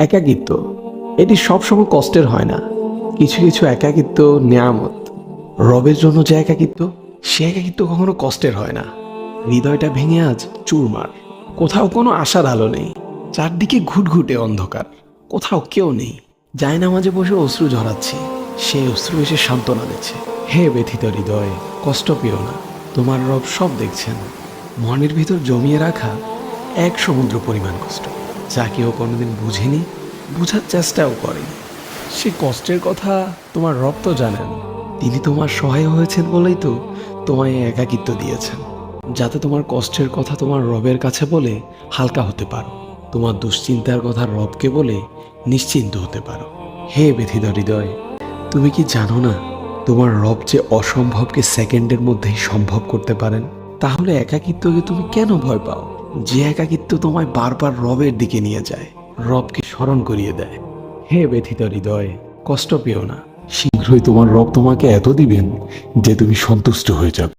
একাকিত্ব এটি সবসময় কষ্টের হয় না। কিছু কিছু একাকিত্ব নেয়ামত। রবের জন্য যে একাকিত্ব, সে একাকিত্ব কখনো কষ্টের হয় না। হৃদয়টা ভেঙে আজ চুরমার। কোথাও কোনো আশার আলো নেই, চারদিকে ঘুটঘুটে অন্ধকার। কোথাও কেউ নেই। জায়নামাজে বসে অশ্রু ঝরাচ্ছি, সে অশ্রু এসে সান্ত্বনা দিচ্ছে। হে ব্যথিত হৃদয়, কষ্ট পেও না, তোমার রব সব দেখছেন। মনের ভিতর জমিয়ে রাখা এক সমুদ্র পরিমাণ কষ্ট, যা কেউ কোনোদিন বুঝেনি, বুঝার চেষ্টাও করেনি। সে কষ্টের কথা তোমার রব তো জানেন। তিনি তোমার সহায় হয়েছেন বলেই তো তোমায় এই একাকিত্ব দিয়েছেন, যাতে তোমার কষ্টের কথা তোমার রবের কাছে বলে হালকা হতে পারো, তোমার দুশ্চিন্তার কথা রবকে বলে নিশ্চিন্ত হতে পারো। হে ব্যথিত হৃদয়, তুমি কি জানো না তোমার রব যে অসম্ভবকে সেকেন্ডের মধ্যেই সম্ভব করতে পারেন? তাহলে একাকিত্বকে তুমি কেন ভয় পাও? যে একাকিত্ব তোমায় বারবার রবের দিকে নিয়ে যায়, রবকে স্মরণ করিয়ে দেয়। হে ব্যথিত হৃদয়, কষ্ট পেও না, শীঘ্রই তোমার রব তোমাকে এত দিবেন যে তুমি সন্তুষ্ট হয়ে যাবে।